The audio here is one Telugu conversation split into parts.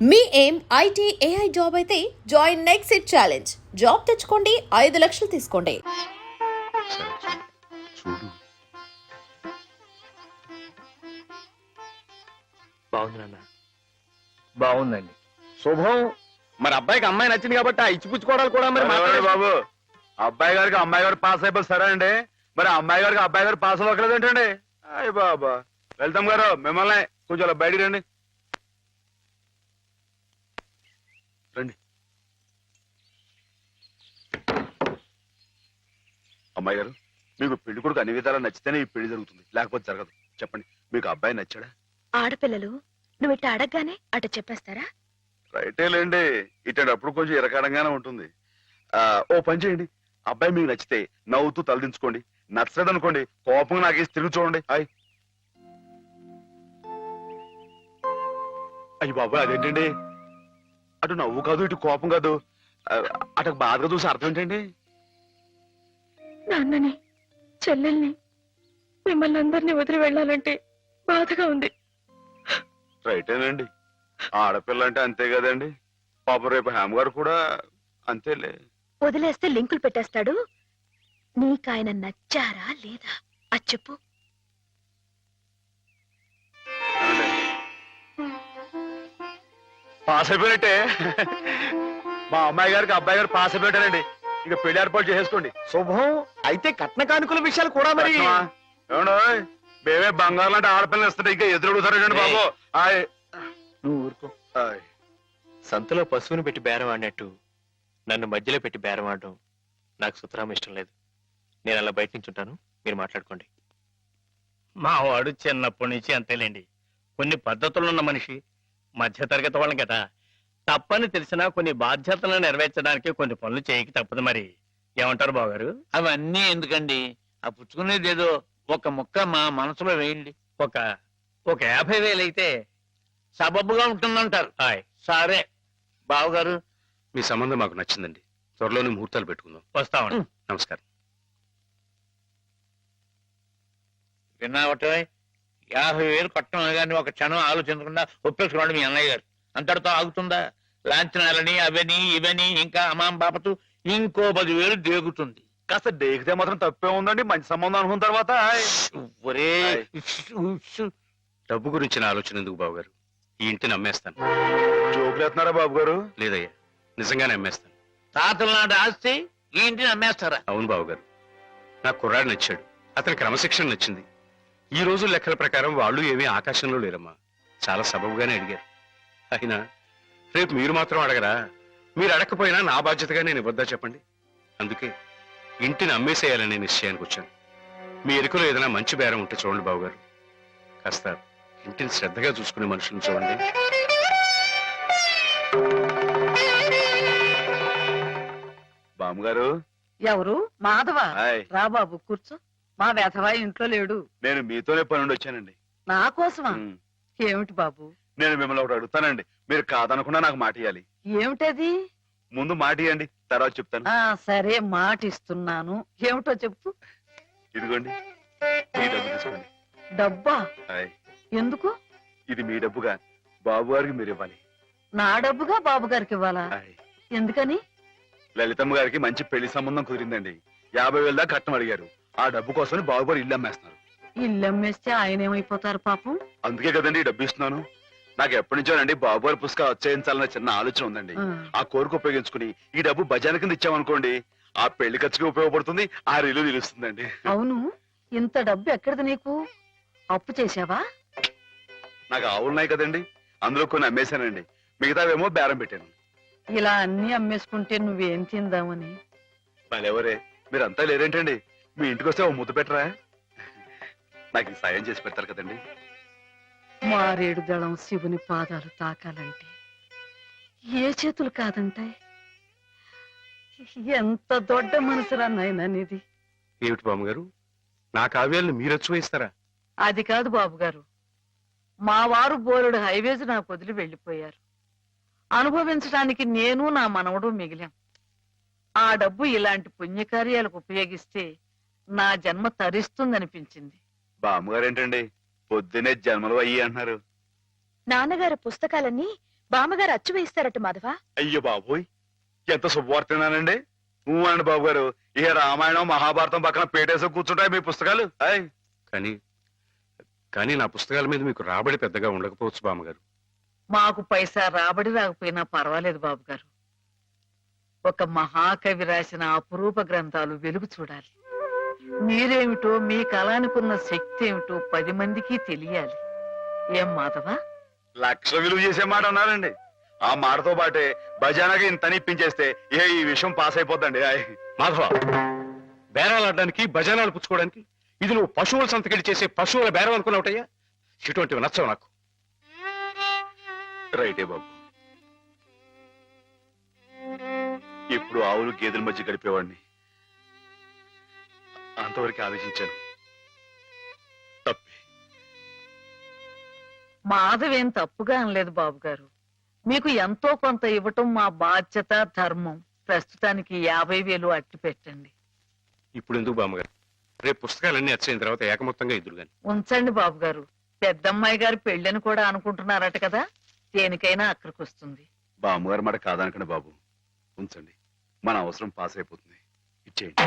మీ ఏం ఐటీ ఏఐ జాబ్ అయితే join next it challenge. Job తెచ్చుకోండి, 5 లక్షలు తీసుకోండి. చూడు బాగుంది నాన్న. బాగుందండి. శుభం. మరి అబ్బాయికి అమ్మాయి నచ్చింది కాబట్టి ఆ ఇచ్చిపుచ్చుకోవడాలు కూడా మరి మాట్లాడే బాబు, అబ్బాయి గారికి అమ్మాయి గారు పాస్ అయిపోయి సరే అండి, మరి అమ్మాయి గారికి అబ్బాయి గారు పాస్ అవ్వట్లేదు ఏంటండి? అయ్య బాబా, వెళ్తాం గారు మిమ్మల్ని కొంచెం అలా బయటికి రండి. రండి. అమ్మాయి గారు, మీకు పెళ్లి కొడుకు అన్ని విధాలా నచ్చితేనే ఈ పెళ్లి జరుగుతుంది, లేకపోతే జరగదు. చెప్పండి, మీకు అబ్బాయి నచ్చాడా? ఆడపిల్లలు నువ్వు ఇట్ట అడగగానే అట చెప్పేస్తారా? రైటే లేండి, ఇటప్పుడు కొంచెం ఇరకాడంగానే ఉంటుంది. ఓ పని చేయండి, అబ్బాయి మీకు నచ్చితే నవ్వుతూ తలదించుకోండి, నచ్చలేదు అనుకోండి కోపంగా నాకేసి తిరిగి చూడండి. అయ్యి బాబాయ్, అదేంటండి? అటు నవ్వు కాదు, ఇటు కోపం కాదు, అటు బాధగా చూసి అర్థం ఏంటండి? నాన్నని, చెల్లెల్ని, మిమ్మల్ని అందరినీ వదిలి వెళ్ళాలంటే బాధగా ఉంది. రైటేనండి, ఆడపిల్ల అంటే అంతే కదండి. పాపం రేపు హేమ గారు కూడా అంతేలే. వదిలేస్తే లింకులు పెట్టేస్తాడు. నీకాయన నచ్చారా లేదా అది చెప్పు. పాస్ అయిపోయినట్టే. మా అమ్మాయి గారికి అబ్బాయి గారు పాస్ అయిపోయారండి. ఇక పెళ్లి ఏర్పాటు చేసేసుకోండి. శుభం. అయితే కట్న కానుకల విషయాలు కూడా మరి ఏమండో, మేమే బంగారం లాంటి ఆడపిల్లలు ఇస్తుంటే ఇంకా ఎదురుడుతారండి బాబు. నువ్వు ఊరుకో. సంతలో పశువుని పెట్టి బేరం ఆడినట్టు నన్ను మధ్యలో పెట్టి బేరం ఆడడం నాకు సుతరాం ఇష్టం లేదు. నేను అలా బయట నుంచి ఉంటాను, మీరు మాట్లాడుకోండి. మా వాడు చిన్నప్పటి నుంచి అంతేలేండి. కొన్ని పద్ధతులున్న మనిషి, మధ్యతరగతి వాళ్ళం కదా. తప్పని తెలిసినా కొన్ని బాధ్యతలను నెరవేర్చడానికి కొన్ని పనులు చేయక తప్పదు. మరి ఏమంటారు బావగారు? అవన్నీ ఎందుకండి, ఆ పుచ్చుకునేది ఏదో ఒక ముక్క మా మనసులో వేయండి. ఒక 50,000 అయితే సబబుగా ఉంటుందంటారు. సరే బావగారు, మీ సంబంధం మాకు నచ్చిందండి. త్వరలోనే ముహూర్తాలు పెట్టుకుందాం. వస్తామండి. నమస్కారం. విన్నావటే 50,000 కట్టం కానీ ఒక క్షణం ఆలోచించకుండా ఒప్పేసుకున్నాడు మీ అన్నయ్య గారు. అంతటితో ఆగుతుందా? లాంఛనాలని అవని ఇవని ఇంకా అమాం బాపతు ఇంకో 10,000 దేగుతుంది. కాస్త డేకితే మాత్రం తప్పే ఉందండి, మంచి సంబంధం అనుకున్న తర్వాత. ఒరే డబ్బు గురించిన ఆలోచన ఎందుకు బాబు గారు? ఈ ఇంటిని అమ్మేస్తాను. జోకులు వేస్తున్నారా బాబు గారు? లేదయ్యా, నిజంగానే అమ్మేస్తాను. తాతల నాటి ఆస్తి ఈ ఇంటిని అమ్మేస్తారా? అవును బాబు గారు, నాకు కుర్రాడు నచ్చాడు, అతని క్రమశిక్షణ నచ్చింది. ఈ రోజు లెక్కల ప్రకారం వాళ్ళు ఏమీ ఆకాశంలో లేరమ్మా, చాలా సబబుగానే అడిగారు. అయినా రేపు మీరు మాత్రం అడగరా? మీరు అడగకపోయినా నా బాధ్యతగా నేను ఇవ్వద్దా చెప్పండి? అందుకే ఇంటిని అమ్మేసేయాలనే నిశ్చయానికి వచ్చాను. మీ ఎరుకలో ఏదైనా మంచి బేరం ఉంటే చూడండి బాబుగారు. కాస్త ఇంటిని శ్రద్ధగా చూసుకునే మనుషులను చూడండి. బామ్మగారు. ఎవరు? మాధవ. రా బాబు కూర్చో. మా వెధవా ఇంట్లో లేడు. నేను మీతోనే పనుండి వచ్చానండి. నా కోసమా? ఏమిటి బాబు? నేను మిమ్మల్ని ఒకటి అడుగుతానండి, మీరు కాదనకుండా నాకు మాట ఇవ్వాలి. ఏమిటది? ముందు మాట ఇవ్వండి, తర్వాత చెప్తాను. సరే, మాట ఇస్తున్నాను. ఏమిటో చెప్పు. ఇదిగోండి, ఈ డబ్బు తీసుకోండి. డబ్బా? ఎందుకు? ఇది మీ డబ్బుగా బాబు గారికి మీరు ఇవ్వాలి. నా డబ్బుగా బాబు గారికి ఇవ్వాలా? ఎందుకని? లలితమ్మ గారికి మంచి పెళ్లి సంబంధం కుదిరిందండి. 50,000 దాకా కట్నం అడిగారు. ఆ డబ్బు కోసం బాబు గారు ఇల్లు అమ్మేస్తున్నారు. ఇల్లు అమ్మేస్తే ఆయన ఏమైపోతారు పాపం? అందుకే కదండి ఈ డబ్బు ఇస్తున్నాను. నాకు ఎప్పటి నుంచోనండి బాబు గారి పుస్తకం వచ్చేయించాలన్న చిన్న ఆలోచన ఉందండి. ఆ కోరిక ఉపయోగించుకుని ఈ డబ్బు బజార్ కింద ఇచ్చామనుకోండి, ఆ పెళ్లి ఖర్చుకి ఉపయోగపడుతుంది, ఆ ఇల్లు నిలుస్తుందండి. అవును, ఇంత డబ్బు ఎక్కడిది నీకు? అప్పు చేశావా? నాకు ఆవులున్నాయి కదండి, అందులో కొన్ని అమ్మేశానండి, మిగతావేమో బేరం పెట్టాను. ఇలా అన్ని అమ్మేసుకుంటే నువ్వేం తిందామని. మళ్ళెవరే, మీరంతా లేరేంటండి? మీ ఇంటికి వస్తే ఓ ముద్దు పెట్టరా? నాకు ఈ సాయం చేసి పెడతారు కదండి. మారేడు దళం శివుని పాదాలు తాకాలంటే ఏ చేతులు కాదంటాయి? ఎంత దొడ్డ మనసురా నాయనా నీది. ఏమిటి బామ్మగారు, నా కావ్యాలను మీరొచ్చు వేస్తారా? అది కాదు బాబు గారు, మా వారు బోలుడు హైవేస్ నాకు వదిలి వెళ్ళిపోయారు. అనుభవించడానికి నేను నా మనవడు మిగిలాం. ఆ డబ్బు ఇలాంటి పుణ్యకార్యాలకు ఉపయోగిస్తే నా జన్మ తరిస్తుందనిపించింది. బామ్మగారు ఏంటండి పొద్దునే జన్మలు అయ్యి అంటున్నారు? నాన్నగారి పుస్తకాలన్నీ బామ్మగారు అచ్చు వేయిస్తారట మాధవ. అయ్యో బాబోయ్, ఎంత శుభవార్తేనానండి. అండి బాబు గారు, ఏ రామాయణం మహాభారతం పక్కన పేటేసి కూర్చుంటాయి మీ పుస్తకాలు. అయ్ కానీ కానీ నా పుస్తకాల మీద మీకు రాబడి పెద్దగా ఉండకపోవచ్చు బామ్మగారు. మాకు పైసా రాబడి రాకపోయినా పర్వాలేదు బాబు గారు. ఒక మహాకవి రాసిన అపురూప గ్రంథాలు వెలుగు చూడాలి. మీరేమిటో, మీ కళానికున్న శక్తి ఏమిటో 10 మందికి తెలియాలి. ఏం మాధవ? లక్ష విలువ చేసే మాట అన్నారండి. ఆ మాటతో పాటే భజానగా ఇంత ఇప్పించేస్తే ఈ విషయం పాస్ అయిపోద్దండి. అయ్ మాధవ, బేరాలు ఆడడానికి భజనాలు పుచ్చుకోవడానికి ఇది నువ్వు పశువుల సంతకెళ్ళి చేసే పశువుల బేరం అనుకున్నావుటయ్యా. ఇటువంటివి నచ్చవు నాకు. రైటే బాబు, ఎప్పుడు ఆవులు గేదెల మధ్య గడిపేవాడిని. అంతవరకు ఆలోచించాను. తప్పే. మాధవేం తప్పుగా అనలేదు బాబు గారు. మీకు ఎంతో కొంత ఇవ్వటం మా బాధ్యత, ధర్మం. ప్రస్తుతానికి 50,000 అట్టి పెట్టండి. ఇప్పుడు ఎందుకు బామ్మగారు? రేపు పుస్తకాలన్నీ వచ్చైన తర్వాత ఏకమొత్తంగా ఇద్దరు గాని. ఉంచండి బాబు గారు. పెద్దమ్మాయి గారు పెళ్ళని కూడా అనుకుంటున్నారట కదా, దేనికైనా అక్కడికి వస్తుంది. బామ్మగారు మాట కాదనకండి బాబు, ఉంచండి. మన అవసరం పాస్ అయిపోతుంది. ఇచ్చేయండి.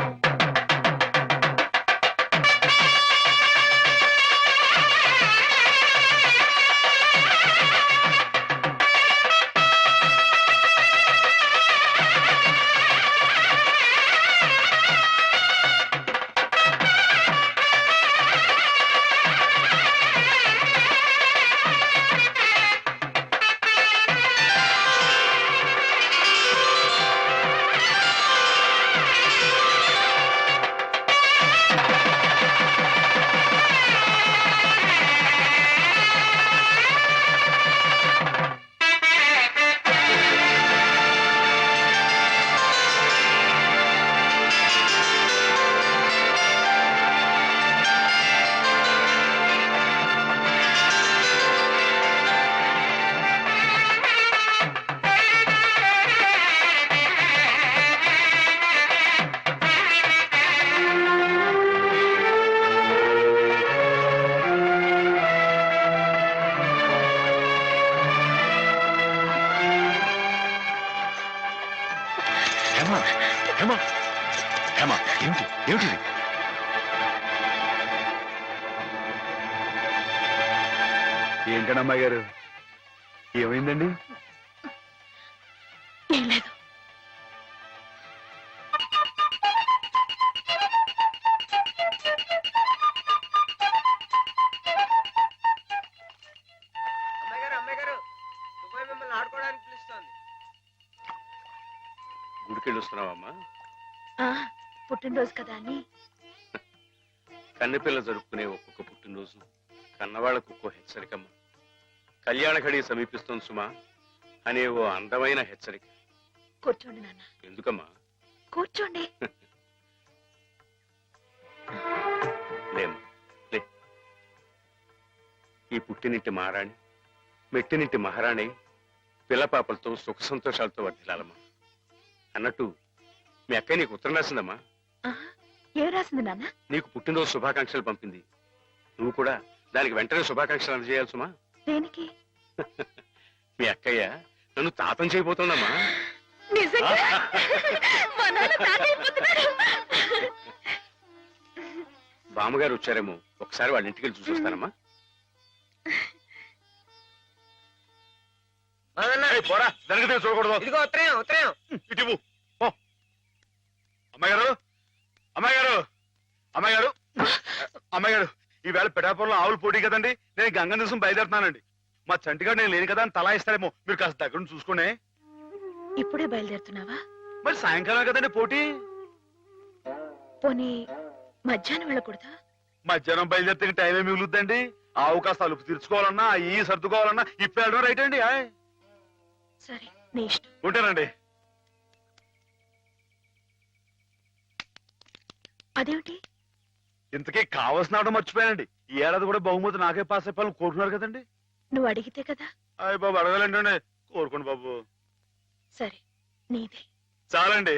ఏమిటి ఏమిటి ఏంటండి అమ్మాయి గారు, ఏమైందండి? ఏం లేదు. గుడికెళ్ళి వస్తున్నావమ్మా? పుట్టినరోజు కదా అని. కన్నెపిల్ల జరుపుకునే ఒక్కొక్క పుట్టినరోజు కన్నవాళ్లకు ఒక్కో హెచ్చరికమ్మ. కళ్యాణ ఘడి సమీపిస్తుంది సుమా అనే ఓ అందమైన హెచ్చరిక. కూర్చోండి నాన్న. ఎందుకమ్మా? కూర్చోండి. లేమ్మా, లే. ఈ పుట్టినింటి మహారాణి, మెట్టినింటి మహారాణి పిల్లపాపలతో సుఖ సంతోషాలతో వర్ధిల్లాలమ్మా. అన్నట్టు మీ అక్కయ్య నీకు ఉత్తరం రాసిందమ్మా. ఏం రాసింది నాన్న? నీకు పుట్టినరోజు శుభాకాంక్షలు పంపింది. నువ్వు కూడా దానికి వెంటనే శుభాకాంక్షలు అందజేయాలి సుమా. దేనికి? మీ అక్కయ్య నన్ను తాతం చేయబోతుందమ్మా. నిజంగా? మా నాన్న తాత అయిపోతున్నారు. బామ్మగారు వచ్చారేమో, ఒకసారి వాళ్ళ ఇంటికి వెళ్ళి చూసొస్తానమ్మా. పోరా, జరగదే చూడకూడదు. ఇదిగో ఉత్తరం, ఉత్తరం. ఇటు అమ్మాయి గారు, అమ్మాయి గారు, అమ్మాయి గారు, అమ్మాయి గారు, ఈవేళ పిఠాపురంలో ఆవులు పోటీ కదండి. నేను గంగ దివసం బయలుదేరుతున్నానండి. మా చంటిగాడు నేను లేని కదా అని తలా ఇస్తారేమో, మీరు కాస్త దగ్గర నుంచి చూసుకోండి. ఇప్పుడే బయలుదేరుతున్నావా? మరి సాయంకాలం కదండి పోటీ. పోనీ మధ్యాహ్నం వెళ్ళకూడదా? మధ్యాహ్నం బయలుదేరితే టైం ఏమి మిగులుద్దండి. ఆవు కాస్త అలుపు తీర్చుకోవాలన్నా, ఈ సర్దుకోవాలన్నా ఇప్పుడు వెళ్ళడం రైట్ అండి. సరే, నీ ఇష్టం. ఉంటానండి. అదేమిటి? ఇంతకీ కావాల్సిన ఆవిడ మర్చిపోయానండి. ఈ ఏడాది కూడా బహుమతి నాకే పాస్ అయిపోవాలని కోరుకున్నారు కదండి. నువ్వు అడిగితే కదా. అయ్య బాబు, అడగాలండి. కోరుకోండి బాబు. సరే, నీదే. చాలండి.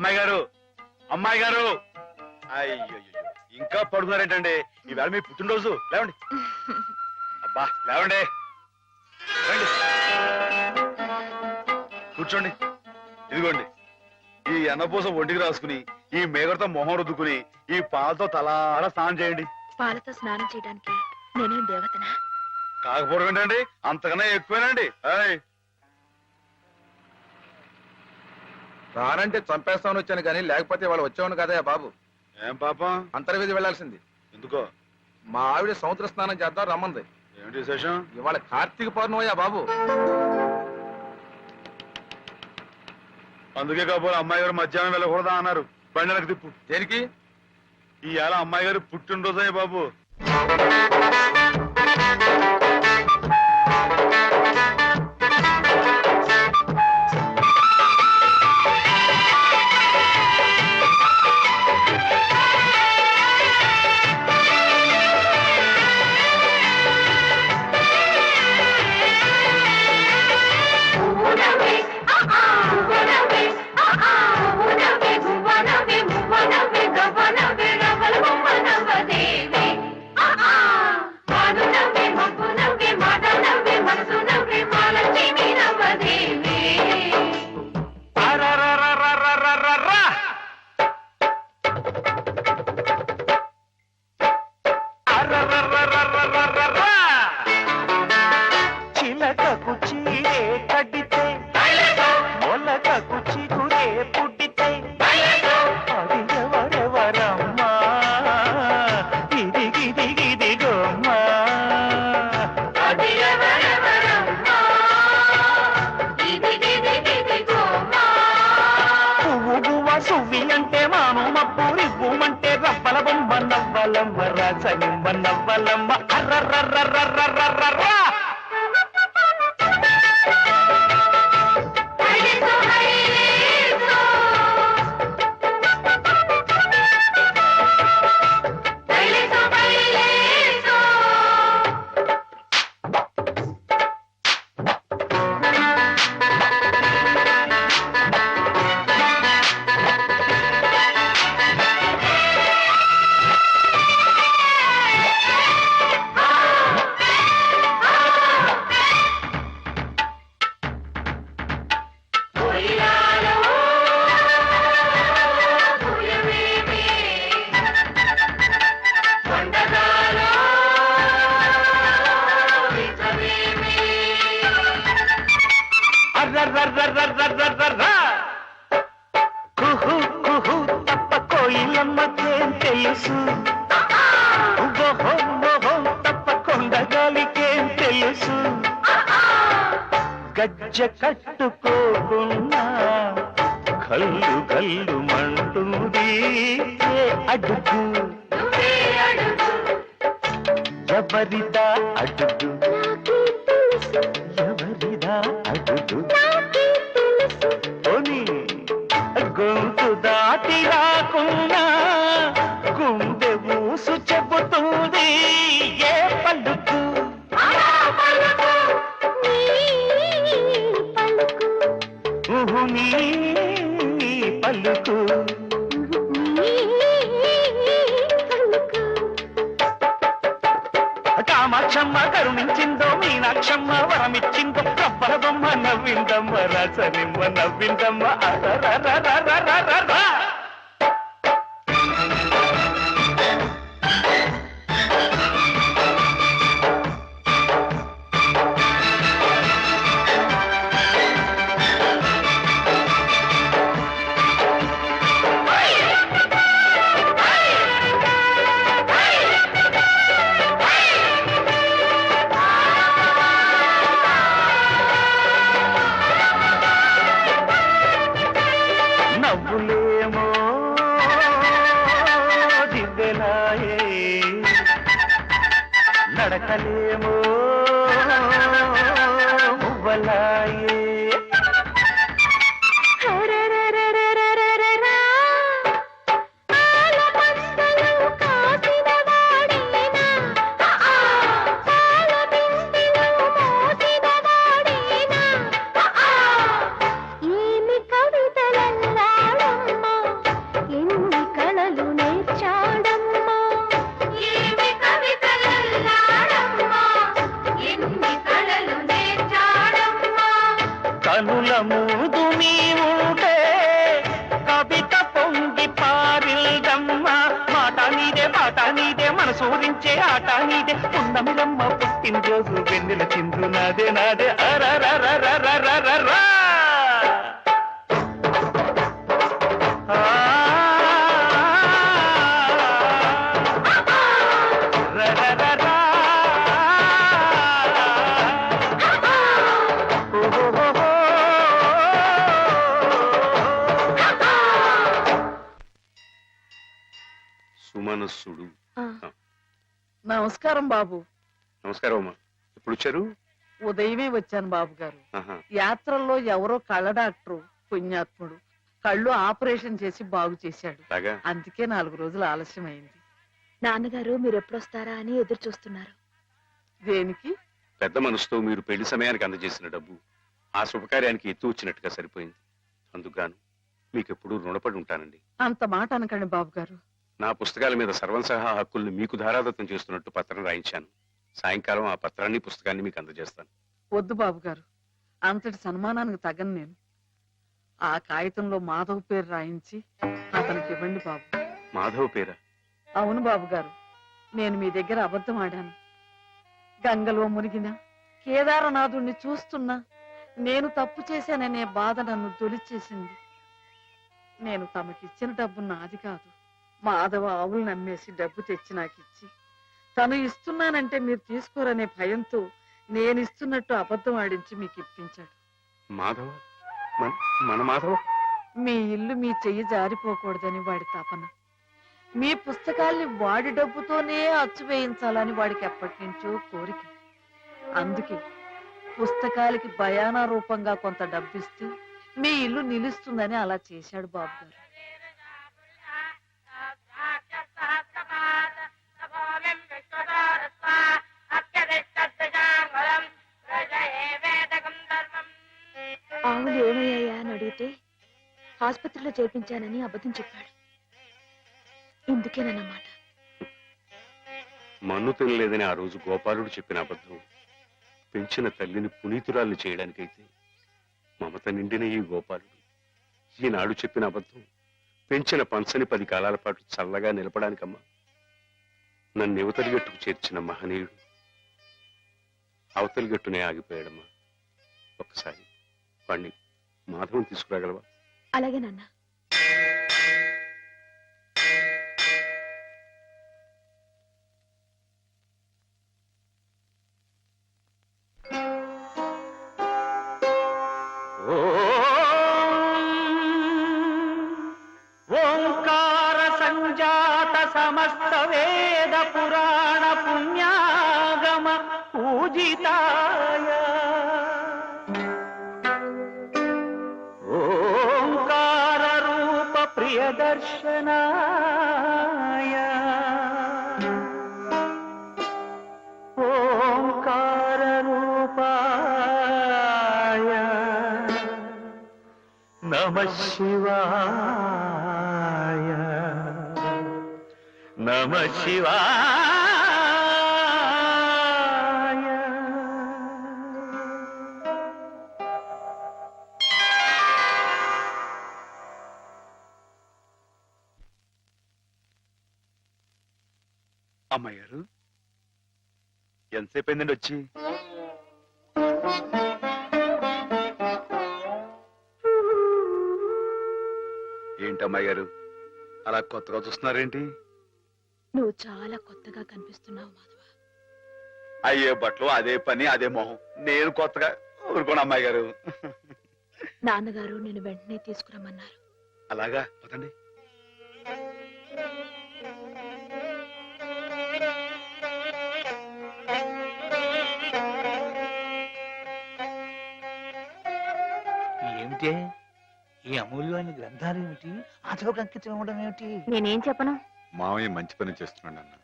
అమ్మాయి గారు అమ్మాయి గారు అయ్యో ఇంకా పడుకున్నారేంటండి ఈవేళ మీ పుట్టినరోజు లేవండి అబ్బా లేవండి రండి కూర్చోండి ఇదిగోండి ఈ అన్నపూస ఒంటికి రాసుకుని ఈ మేగడతో మొహం రుద్దుకుని ఈ పాలతో తలారా స్నానం చేయండి. పాలతో స్నానం చేయడానికి నేనేం దేవతనా? కాకపోవడం ఏంటండి అంతకన్నా ఎక్కువేనండి. రానంటే చంపేస్తామని వచ్చాను కానీ లేకపోతే వాళ్ళు వచ్చేవాను కదా బాబు. ఏం పాపం? అంతర్వేది వెళ్లాల్సింది. ఎందుకో? మా ఆవిడ సముద్ర స్నానం చేద్దాం రమ్మంది. ఏమిటి విశేషం? ఇవాళ కార్తీక పౌర్ణమయ్యా బాబు. అందుకే కాబోలు అమ్మాయి గారు మధ్యాహ్నం వెళ్ళకూడదా అన్నారు. బండలకు తిప్పు. దేనికి? ఇవాళ అమ్మాయి గారు పుట్టినరోజే బాబు. చిలకకు చీరే కడితే మొలకకు చిగురే పుట్టితే అది ఎవరెవరమ్మా ఇదిగిదిగిదిగోమ్మా పువ్వు గువ్వ సువ్వి అంటే మాను మప్పు రివ్వుమంటే రవ్వల బొమ్మ నవ్వలమ్మ రాసనిమ్మ నవ్వలమ్మ అర్రర్రర్రర్రర్రర్రర్రా. కుహు కుహు తప్ప కోయిలమ్మకేం తెలుసు, ఓహో ఓహో తప్ప కొండగాలికేం తెలుసు, గజ్జ కట్టుకోకున్నా కల్లు కల్లు మంటుంది ఏ అడుగు ఎవరిదా అడుగు ఎవరిదా అడుగు పోనీ గొంతు దాటి రాకున్నా గుండె ఊసు చెబుతుంది ఏ పలుకు నీ పలుకు కామాక్షమ్మ కరుణించిందో మీనాక్షమ్మ వరమిచ్చిందో రబ్బర బొమ్మ నవ్విందమ్మ రసనిమ్మ నవ్విందమ్మ అరరరరరరరరరా. నవ్వులేమో దివ్వెలాయే నడకలేమో మువ్వలాయే కవితలల్లాడమ్మా సమిరమ్మ పుట్టినరోజు వెన్నెల చిందు నాదే నాదే అరరరరరరరరరా. ఆ, రరరరా. ఓహోహోహో. సుమనస్సుడు. నమస్కారం బాబు. నమస్కారం అమ్మా. ఎప్పుడు వచ్చారు? ఉదయమే వచ్చాను బాబు గారు. ఆహా. యాత్రల్లో ఎవరో కళ్ళ డాక్టరు పుణ్యాత్ముడు కళ్ళు ఆపరేషన్ చేసి బాగు చేశాడు. అలాగా? అందుకే 4 రోజులు ఆలస్యమైంది. నాన్నగారు మీరు ఎప్పుడొస్తారా అని ఎదురు చూస్తున్నారు. దేనికి? పెద్ద మనసుతో మీరు పెళ్లి సమయానికి అందజేసిన డబ్బు ఆ శుభకార్యానికి ఎత్తు వచ్చినట్టుగా సరిపోయింది. అందుకుగాను మీకెప్పుడు రుణపడి ఉంటానండి. అంత మాట అనకండి బాబు గారు. నా పుస్తకాల మీద సర్వం సహా హక్కుల్ని మీకు ధారాదత్తం చేస్తున్నట్టు పత్రం రాయించాను. సాయంకాలం ఆ పత్రాన్ని పుస్తకాన్ని మీకు అందజేస్తాను. వద్దు బాబు గారు, అంతటి సన్మానానికి తగను నేను. ఆ కాగితంలో మాధవ్ పేరు రాయించి అతనికి ఇవ్వండి బాబు. మాధవ్ పేరా? అవును బాబు గారు, నేను మీ దగ్గర అబద్ధం ఆడాను. గంగలో మునిగినా కేదారనాథుణ్ణి చూస్తున్నా నేను తప్పు చేశాననే బాధ నన్ను తొలిచేసింది. నేను తమకిచ్చిన డబ్బు నాది కాదు. మాధవ ఆవులు నమ్మేసి డబ్బు తెచ్చి నాకిచ్చి తను ఇస్తున్నానంటే మీరు తీసుకోరనే భయంతో నేను ఇస్తున్నట్టు అబద్ధం ఆడించి మీకు ఇప్పించాడు. మాధవ? మన మాధవ? మీ ఇల్లు మీ చెయ్యి జారిపోకూడదని వాడి తపన. మీ పుస్తకాల్ని వాడి డబ్బుతోనే అచ్చు వేయించాలని వాడికి ఎప్పటి నుంచో కోరిక. అందుకే పుస్తకాలకి బయానా రూపంగా కొంత డబ్బిస్తే మీ ఇల్లు నిలుస్తుందని అలా చేశాడు బాబు గారు. ఆవులు ఏమయ్యాయా అని అడిగితే ఆసుపత్రిలో చేర్పించానని అబద్ధం చెప్పాడు. ఇందుకేనన్నమాట. మన్ను తినలేదని ఆ రోజు గోపాలుడు చెప్పిన అబద్ధం పెంచిన తల్లిని పునీతురాల్ని చేయడానికైతే మమత నిండిన ఈ గోపాలుడు ఈనాడు చెప్పిన అబద్ధం పెంచిన పంచని 10 కాలాల పాటు చల్లగా నిలపడానికమ్మా. నన్ను యువతలి గట్టుకు చేర్చిన మహనీయుడు అవతలి గట్టునే ఆగిపోయాడమ్మా. ఒక్కసారి వాణ్ణి మాధవం తీసుకురాగలవా? అలాగే నాన్న. ఓంకార సంజాత సమస్త వేద పురాణ పుణ్యాగమ పూజితాయ ఓంకార రూప ప్రియదర్శనాయ ఓంకార రూపాయ నమః శివాయ నమః శివాయ. అమ్మాయి గారు ఎంతసేపు అయిందండి వచ్చి? ఏంటి అమ్మాయి గారు అలా కొత్తగా చూస్తున్నారేంటి? నువ్వు చాలా కొత్తగా కనిపిస్తున్నావు మాధవ. అయ్యే బట్టలు అదే పని అదే మొహం, నేను కొత్తగా ఊరుకోను అమ్మాయి గారు. నాన్నగారు నేను వెంటనే తీసుకురమ్మన్నారు. అలాగా పదండి. ఏమిటే ఈ అమూల్యమైన గ్రంథాలు ఏమిటి? ఆచోకు అంకితం ఇవ్వడం ఏమిటి? నేనేం చెప్పను. మామయ్య మంచి పని చేస్తున్నాడు అన్న.